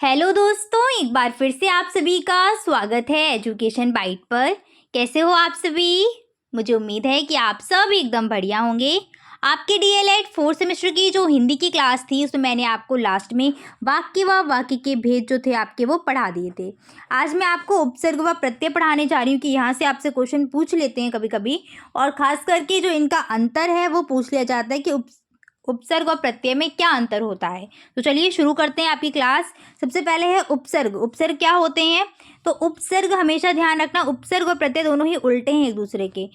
Hello दोस्तों, एक बार फिर से आप सभी का स्वागत है एजुकेशन बाइट पर। कैसे हो आप सभी? मुझे उम्मीद है कि आप सब एकदम बढ़िया होंगे। आपके डीएलएड 4th सेमेस्टर की जो हिंदी की क्लास थी उसमें मैंने आपको लास्ट में वाक्य व वाक्य के भेद जो थे आपके वो पढ़ा दिए थे। आज मैं आपको उपसर्ग व प्रत्यय पढ़ाने जा रही हूँ कि यहाँ से आपसे क्वेश्चन पूछ लेते हैं कभी कभी, और खास करके जो इनका अंतर है वो पूछ लिया जाता है कि उपसर्ग और प्रत्यय में क्या अंतर होता है। तो चलिए शुरू करते हैं आपकी क्लास। सबसे पहले है उपसर्ग। उपसर्ग क्या होते हैं? तो उपसर्ग हमेशा ध्यान रखना, उपसर्ग और प्रत्यय दोनों ही उल्टे हैं एक दूसरे के।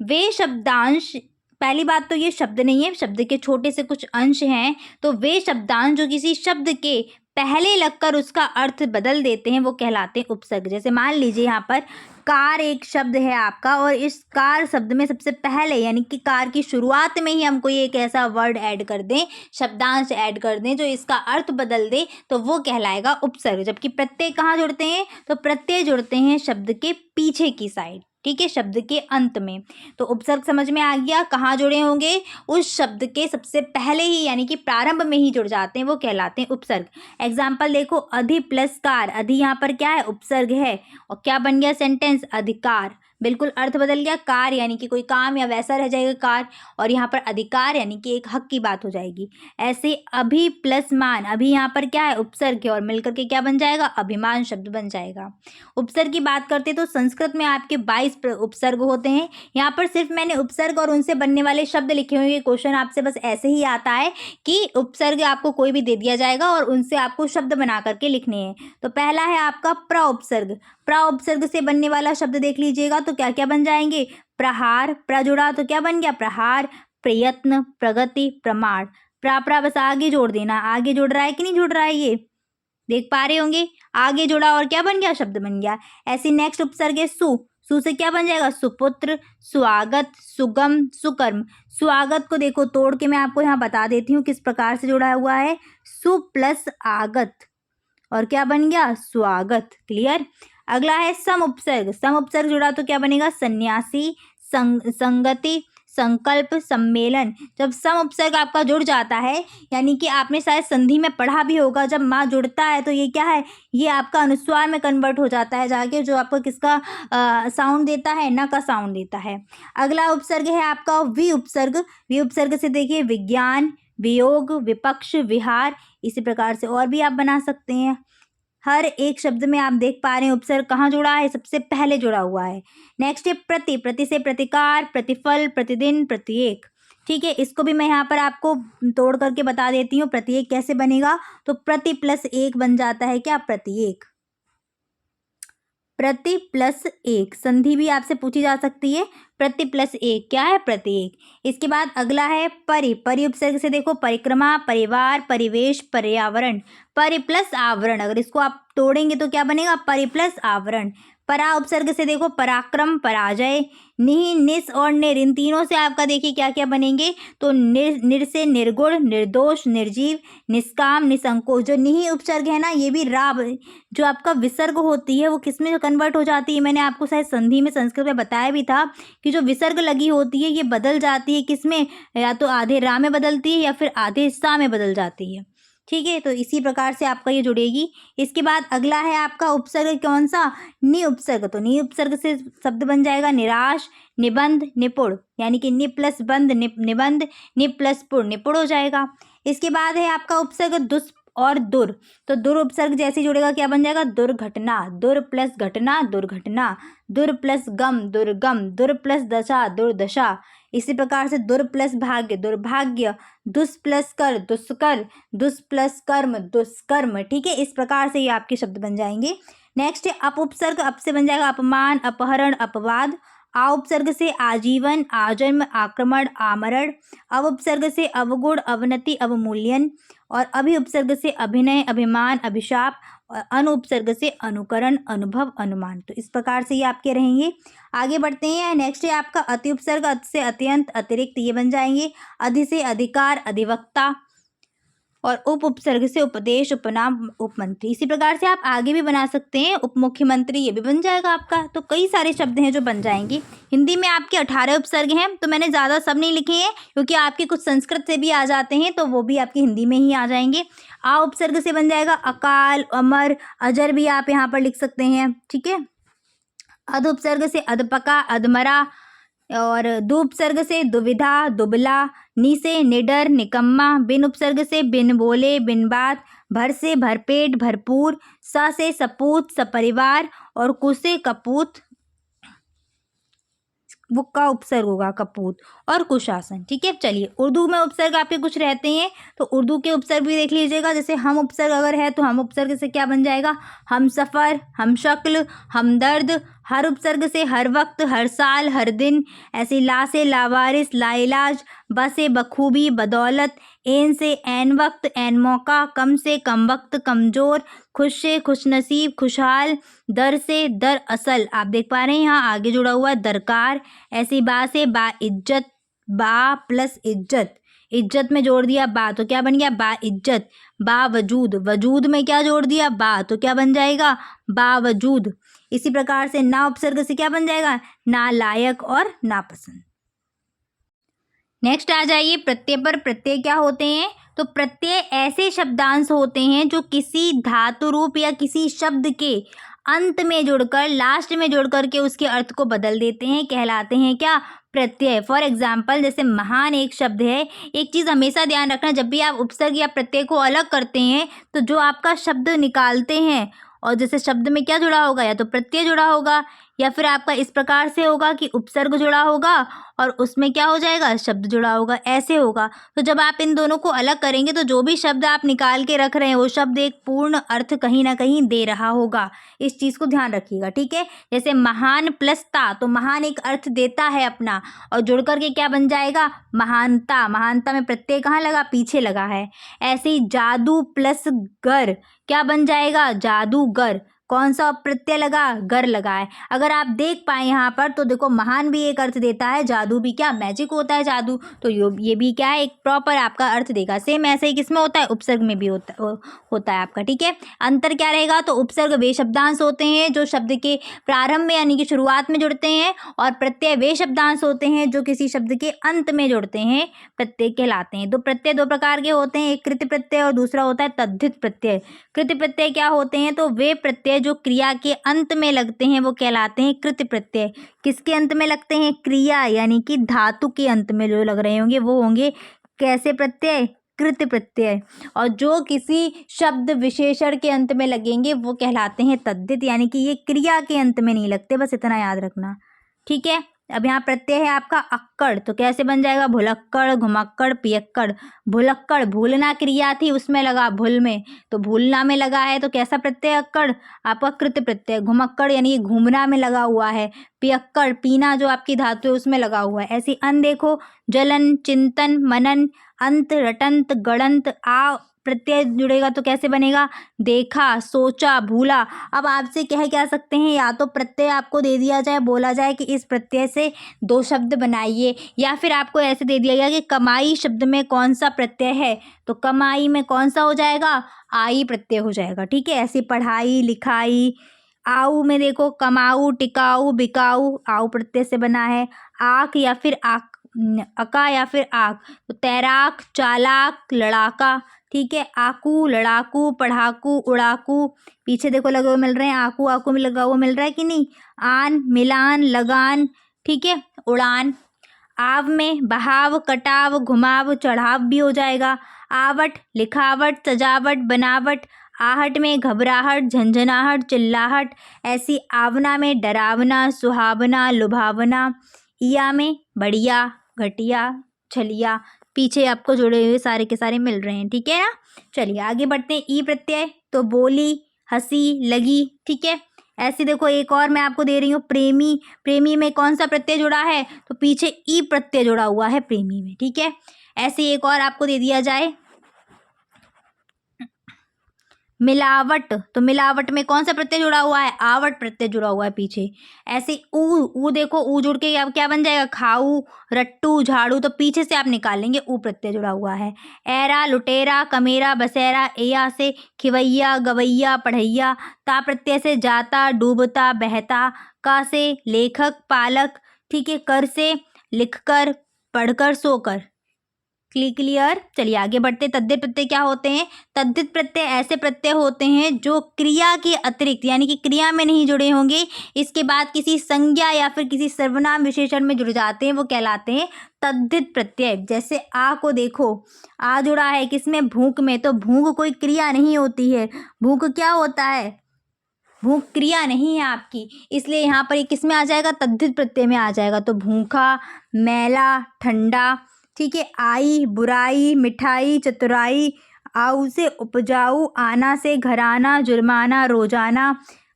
वे शब्दांश, पहली बात तो ये शब्द नहीं है, शब्द के छोटे से कुछ अंश हैं। तो वे शब्दांश जो किसी शब्द के पहले लगकर उसका अर्थ बदल देते हैं वो कहलाते हैं उपसर्ग। जैसे मान लीजिए यहाँ पर कार एक शब्द है आपका, और इस कार शब्द में सबसे पहले यानी कि कार की शुरुआत में ही हम कोई एक ऐसा वर्ड ऐड कर दें, शब्दांश ऐड कर दें जो इसका अर्थ बदल दे, तो वो कहलाएगा उपसर्ग। जबकि प्रत्यय कहाँ जुड़ते हैं? तो प्रत्यय जुड़ते हैं शब्द के पीछे की साइड, ठीक है, शब्द के अंत में। तो उपसर्ग समझ में आ गया, कहाँ जुड़े होंगे? उस शब्द के सबसे पहले ही यानी कि प्रारंभ में ही जुड़ जाते हैं, वो कहलाते हैं उपसर्ग। एग्जाम्पल देखो, अधि प्लस कार, अधि यहाँ पर क्या है? उपसर्ग है। और क्या बन गया सेंटेंस? अधिकार। बिल्कुल अर्थ बदल गया, कार यानी कि कोई काम या वैसा रह जाएगा कार, और यहाँ पर अधिकार यानी कि एक हक की बात हो जाएगी। ऐसे अभि प्लस मान, अभी यहाँ पर क्या है? उपसर्ग है, और मिलकर के क्या बन जाएगा? अभिमान शब्द बन जाएगा। उपसर्ग की बात करते तो संस्कृत में आपके 22 उपसर्ग होते हैं। यहाँ पर सिर्फ मैंने उपसर्ग और उनसे बनने वाले शब्द लिखे हुए हैं। क्वेश्चन आपसे बस ऐसे ही आता है कि उपसर्ग आपको कोई भी दे दिया जाएगा और उनसे आपको शब्द बना करके लिखने हैं। तो पहला है आपका प्र उपसर्ग। प्र उपसर्ग से बनने वाला शब्द देख लीजिएगा तो क्या क्या बन जाएंगे? प्रहार, प्र जुड़ा तो क्या बन गया? प्रहार। प्रयत्न, प्रगति, प्रमाण। प्रा बस आगे जोड़ देना, आगे जुड़ रहा है कि नहीं जुड़ रहा है ये देख पा रहे होंगे। आगे जुड़ा और क्या बन गया? शब्द बन गया। ऐसे नेक्स्ट उपसर्ग है सु। सु से क्या बन जाएगा? सुपुत्र, स्वागत, सुगम, सुकर्म। स्वागत को देखो तोड़ के मैं आपको यहाँ बता देती हूँ किस प्रकार से जुड़ा हुआ है। सु प्लस आगत, और क्या बन गया? स्वागत। क्लियर। अगला है सम उपसर्ग। सम उपसर्ग जुड़ा तो क्या बनेगा? सन्यासी, संगति, संकल्प, सम्मेलन। जब सम उपसर्ग आपका जुड़ जाता है, यानी कि आपने शायद संधि में पढ़ा भी होगा, जब माँ जुड़ता है तो ये क्या है? ये आपका अनुस्वार में कन्वर्ट हो जाता है जाके, जो आपको किसका साउंड देता है? न का साउंड देता है। अगला उपसर्ग है आपका वि उपसर्ग। वि उपसर्ग से देखिए विज्ञान, वियोग, विपक्ष, विहार। इसी प्रकार से और भी आप बना सकते हैं। हर एक शब्द में आप देख पा रहे हैं उपसर्ग कहाँ जुड़ा है? सबसे पहले जुड़ा हुआ है। नेक्स्ट है प्रति। प्रति से प्रतिकार, प्रतिफल, प्रतिदिन, प्रत्येक। ठीक है, इसको भी मैं यहाँ पर आपको तोड़ करके बता देती हूँ। प्रत्येक कैसे बनेगा? तो प्रति प्लस एक बन जाता है क्या? प्रत्येक। प्रति प्लस एक, संधि भी आपसे पूछी जा सकती है। प्रति प्लस एक क्या है? प्रत्येक। इसके बाद अगला है परि। परि उपसर्ग से देखो परिक्रमा, परिवार, परिवेश, पर्यावरण। परि प्लस आवरण, अगर इसको आप तोड़ेंगे तो क्या बनेगा? परि प्लस आवरण। परा उपसर्ग से देखो पराक्रम, पराजय। निहि, निस और निर, इन तीनों से आपका देखिए क्या क्या बनेंगे? तो निर से निर्गुण, निर्दोष, निर्जीव, निष्काम, निसंकोच। जो निहि उपसर्ग है ना, ये भी राब जो आपका विसर्ग होती है वो किस में कन्वर्ट हो जाती है? मैंने आपको शायद संधि में संस्कृत में बताया भी था कि जो विसर्ग लगी होती है ये बदल जाती है किस में? या तो आधे रा में बदलती है या फिर आधे सा में बदल जाती है। ठीक है, तो इसी प्रकार से आपका ये जुड़ेगी। इसके बाद अगला है आपका उपसर्ग कौन सा? नि उपसर्ग। तो नि उपसर्ग से शब्द बन जाएगा निराश, निबंध, निपुण। यानी कि नि प्लस बंध निबंध, नि प्लस पुर निपुण हो जाएगा। इसके बाद है आपका उपसर्ग दुष् और दुर। तो दुर उपसर्ग जैसे जुड़ेगा क्या बन जाएगा? दुर्घटना। दुर प्लस घटना, दुर्घटना। दुर प्लस गम, दुर्गम। दुर प्लस दशा, दुर्दशा। इसी प्रकार से दुर प्लस भाग्य, दुर्भाग्य। दुष् प्लस कर, दुष्कर। दुष् प्लस कर्म, दुष्कर्म। ठीक है, इस प्रकार से ये आपके शब्द बन जाएंगे। नेक्स्ट है अप उपसर्ग। अप से बन जाएगा अपमान, अपहरण, अपवाद। आ उपसर्ग से आजीवन, आजन्म, आक्रमण, आमरण। अव उपसर्ग से अवगुण, अवनति, अवमूल्यन। और अभि उपसर्ग से अभिनय, अभिमान, अभिशाप। और अनु उपसर्ग से अनुकरण, अनुभव, अनुमान। तो इस प्रकार से ये आपके रहेंगे। आगे बढ़ते हैं। नेक्स्ट है आपका अति उपसर्ग। अति से अत्यंत, अतिरिक्त, ये बन जाएंगे। अधि से अधिकार, अधिवक्ता। और उप उपसर्ग से उपदेश, उपनाम, उपमंत्री। इसी प्रकार से आप आगे भी बना सकते हैं। उप मुख्यमंत्री ये भी बन जाएगा आपका। तो कई सारे शब्द हैं जो बन जाएंगे। हिंदी में आपके 18 उपसर्ग हैं, तो मैंने ज़्यादा सब नहीं लिखे हैं क्योंकि आपके कुछ संस्कृत से भी आ जाते हैं, तो वो भी आपकी हिंदी में ही आ जाएंगे। आ उपसर्ग से बन जाएगा अकाल, अमर, अजर भी आप यहाँ पर लिख सकते हैं। ठीक है। अध उपसर्ग से अधपका, अधमरा, और दु उपसर्ग से दुविधा, दुबला, नि से निडर, निकम्मा, बिन उपसर्ग से बिन बोले, बिन बात, भर से भरपेट, भरपूर, स से सपूत, सपरिवार, और कु से कपूत, वो का उपसर्ग होगा कपूत, और कुशासन। ठीक है। चलिए उर्दू में उपसर्ग आपके कुछ रहते हैं, तो उर्दू के उपसर्ग भी देख लीजिएगा। जैसे हम उपसर्ग अगर है तो हम उपसर्ग से क्या बन जाएगा, हम सफ़र, हम शक्ल, हमदर्द। हर उपसर्ग से हर वक्त, हर साल, हर दिन। ऐसे ला से लावारिस, लाइलाज। ब से बखूबी, बदौलत। एन से ऐन वक्त, ऐन मौका। कम से कम वक्त, कमज़ोर। खुश से खुशनसीब, खुशहाल। दर से दर असल, आप देख पा रहे हैं यहाँ आगे जुड़ा हुआ है दरकार। ऐसी बा से बा इज्जत, बा प्लस इज्जत, इज्जत में जोड़ दिया बा तो क्या बन गया, बा इज्जत। बा वजूद, वजूद में क्या जोड़ दिया, बा तो क्या बन जाएगा, बा वजूद। इसी प्रकार से ना उपसर्ग से क्या बन जाएगा, ना लायक और नापसंद। नेक्स्ट आ जाइए प्रत्यय पर। प्रत्यय क्या होते हैं, तो प्रत्यय ऐसे शब्दांश होते हैं जो किसी धातु रूप या किसी शब्द के अंत में जुड़कर, लास्ट में जुड़कर के उसके अर्थ को बदल देते हैं, कहलाते हैं क्या, प्रत्यय। फॉर एग्जाम्पल जैसे महान एक शब्द है। एक चीज़ हमेशा ध्यान रखना, जब भी आप उपसर्ग या प्रत्यय को अलग करते हैं तो जो आपका शब्द निकालते हैं, और जैसे शब्द में क्या जुड़ा होगा, या तो प्रत्यय जुड़ा होगा, या फिर आपका इस प्रकार से होगा कि उपसर्ग जुड़ा होगा और उसमें क्या हो जाएगा, शब्द जुड़ा होगा, ऐसे होगा। तो जब आप इन दोनों को अलग करेंगे तो जो भी शब्द आप निकाल के रख रहे हैं वो शब्द एक पूर्ण अर्थ कहीं ना कहीं दे रहा होगा। इस चीज़ को ध्यान रखिएगा। ठीक है। जैसे महान प्लस ता, तो महान एक अर्थ देता है अपना, और जुड़ करके क्या बन जाएगा, महानता। महानता में प्रत्यय कहाँ लगा, पीछे लगा है। ऐसे ही जादू प्लस गर, क्या बन जाएगा, जादूगर। कौन सा प्रत्यय लगा, गर लगा है। अगर आप देख पाए यहाँ पर तो देखो महान भी एक अर्थ देता है, जादू भी क्या, मैजिक होता है जादू, तो ये भी क्या है, एक प्रॉपर आपका अर्थ देगा। सेम ऐसे ही किसमें होता है, उपसर्ग में भी होता है आपका। ठीक है। अंतर क्या रहेगा, तो उपसर्ग वे शब्दांश होते हैं जो शब्द के प्रारंभ में यानी कि शुरुआत में जुड़ते हैं, और प्रत्यय वे शब्दांश होते हैं जो किसी शब्द के अंत में जुड़ते हैं, प्रत्यय कहलाते हैं। तो प्रत्यय दो प्रकार के होते हैं, एक कृत प्रत्यय और दूसरा होता है तद्धित प्रत्यय। कृत प्रत्यय क्या होते हैं, तो वे प्रत्यय जो क्रिया के अंत में लगते हैं वो कहलाते हैं कृत प्रत्यय। किसके अंत में लगते हैं, क्रिया यानी कि धातु के अंत में जो लग रहे होंगे वो होंगे कैसे प्रत्यय, कृत प्रत्यय। और जो किसी शब्द विशेषण के अंत में लगेंगे वो कहलाते हैं तद्धित, यानी कि ये क्रिया के अंत में नहीं लगते, बस इतना याद रखना। ठीक है। अब यहाँ प्रत्यय है आपका अक्कड़, तो कैसे बन जाएगा, भुलक्कड़, घुमक्कड़, पियक्कड़। भुलक्कड़ भूलना क्रिया थी उसमें लगा, भूल में, तो भूलना में लगा है तो कैसा प्रत्यय, अक्कड़, आपका कृत प्रत्यय। घुमक्कड़ यानी घूमना में लगा हुआ है। पियक्कड़ पीना जो आपकी धातु है उसमें लगा हुआ है। ऐसे अन देखो, जलन, चिंतन, मनन, अंत, रटंत, गणंत। आ प्रत्यय जुड़ेगा तो कैसे बनेगा, देखा, सोचा, भूला। अब आपसे कह सकते हैं, या तो प्रत्यय आपको दे दिया जाए, बोला जाए कि इस प्रत्यय से दो शब्द बनाइए, या फिर आपको ऐसे दे दिया गया कि कमाई शब्द में कौन सा प्रत्यय है, तो कमाई में कौन सा हो जाएगा, आई प्रत्यय हो जाएगा। ठीक है। ऐसे पढ़ाई, लिखाई। आऊ में देखो, कमाऊ, टिकाऊ, बिकाऊ, आऊ प्रत्यय से बना है। आक या फिर आक, अका या फिर आक, तो तैराक, चालाक, लड़ाका। ठीक है। आकू, लड़ाकू, पढ़ाकू, उड़ाकू। पीछे देखो लगे हुए मिल रहे हैं, आकू आकू में लगा हुआ मिल रहा है कि नहीं। आन, मिलान, लगान। ठीक है। उड़ान। आव में बहाव, कटाव, घुमाव, चढ़ाव भी हो जाएगा। आवट, लिखावट, सजावट, बनावट। आहट में घबराहट, झंझनाहट, चिल्लाहट। ऐसी आवना में डरावना, सुहावना, लुभावना। इया में बढ़िया, घटिया, छलिया। पीछे आपको जुड़े हुए सारे के सारे मिल रहे हैं। ठीक है ना। चलिए आगे बढ़ते हैं। ई प्रत्यय, तो बोली, हंसी, लगी। ठीक है। ऐसे देखो एक और मैं आपको दे रही हूँ, प्रेमी। प्रेमी में कौन सा प्रत्यय जुड़ा है, तो पीछे ई प्रत्यय जुड़ा हुआ है प्रेमी में। ठीक है। ऐसे एक और आपको दे दिया जाए, मिलावट, तो मिलावट में कौन सा प्रत्यय जुड़ा हुआ है, आवट प्रत्यय जुड़ा हुआ है पीछे। ऐसे ऊ देखो, ऊ जुड़ के अब क्या बन जाएगा, खाऊ, रट्टू, झाड़ू, तो पीछे से आप निकाल लेंगे, ऊ प्रत्यय जुड़ा हुआ है। ऐरा, लुटेरा, कमेरा, बसेरा, एया से खिवैया, गवैया, पढ़ैया, ता प्रत्यय से जाता, डूबता, बहता, का से लेखक, पालक, ठीक है, कर से लिखकर, पढ़कर, सोकर। क्लियर। चलिए आगे बढ़ते। तद्धित प्रत्यय क्या होते हैं, तद्धित प्रत्यय ऐसे प्रत्यय होते हैं जो क्रिया के अतिरिक्त यानी कि क्रिया में नहीं जुड़े होंगे, इसके बाद किसी संज्ञा या फिर किसी सर्वनाम विशेषण में जुड़ जाते हैं, वो कहलाते हैं तद्धित प्रत्यय। जैसे आ को देखो, आ जुड़ा है किसमें, भूख में, तो भूख कोई क्रिया नहीं होती है, भूख क्या होता है, भूख क्रिया नहीं है आपकी, इसलिए यहाँ पर ये किस में आ जाएगा, तद्धित प्रत्यय में आ जाएगा। तो भूखा, मैला, ठंडा, ठीक है, आई, बुराई, मिठाई, चतुराई, आऊ से उपजाऊ, आना से घराना, जुर्माना, रोजाना,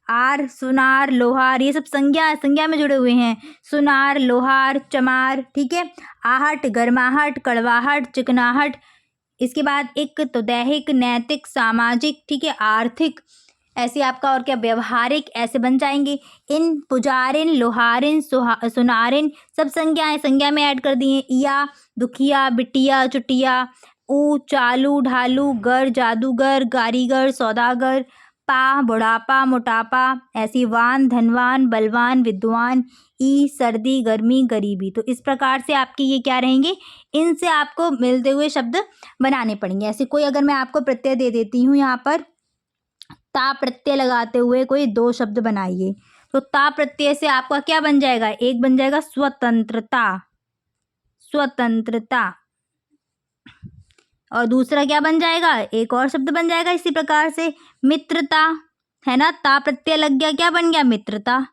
आर, सुनार, लोहार, ये सब संज्ञा में जुड़े हुए हैं, सुनार, लोहार, चमार, ठीक है, आहट, गर्माहट, कड़वाहट, चिकनाहट। इसके बाद एक तो दैहिक, नैतिक, सामाजिक, ठीक है, आर्थिक, ऐसे आपका और क्या व्यवहारिक ऐसे बन जाएंगे। इन, पुजारिन, लोहारिन, सुनारिन, सब संज्ञा में ऐड कर दिए। या, दुखिया, बिटिया, चुटिया, ऊ, चालू, ढालू, गर, जादूगर, कारीगर, सौदागर, पा, बुढ़ापा, मोटापा, ऐसी वान, धनवान, बलवान, विद्वान, ई, सर्दी, गर्मी, गरीबी। तो इस प्रकार से आपके ये क्या रहेंगे, इनसे आपको मिलते हुए शब्द बनाने पड़ेंगे। ऐसे कोई अगर मैं आपको प्रत्यय दे देती हूँ, यहाँ पर ता प्रत्यय लगाते हुए कोई दो शब्द बनाइए, तो ता प्रत्यय से आपका क्या बन जाएगा, एक बन जाएगा स्वतंत्रता, स्वतंत्रता, और दूसरा क्या बन जाएगा, एक और शब्द बन जाएगा इसी प्रकार से मित्रता, है ना, ता प्रत्यय लग गया, क्या बन गया, मित्रता।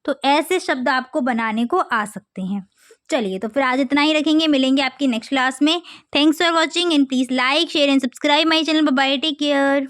तो ऐसे शब्द आपको बनाने को आ सकते हैं। चलिए तो फिर आज इतना ही रखेंगे, मिलेंगे आपकी नेक्स्ट क्लास में। Thanks for watching and please like, share and subscribe my channel. Bye bye, take care.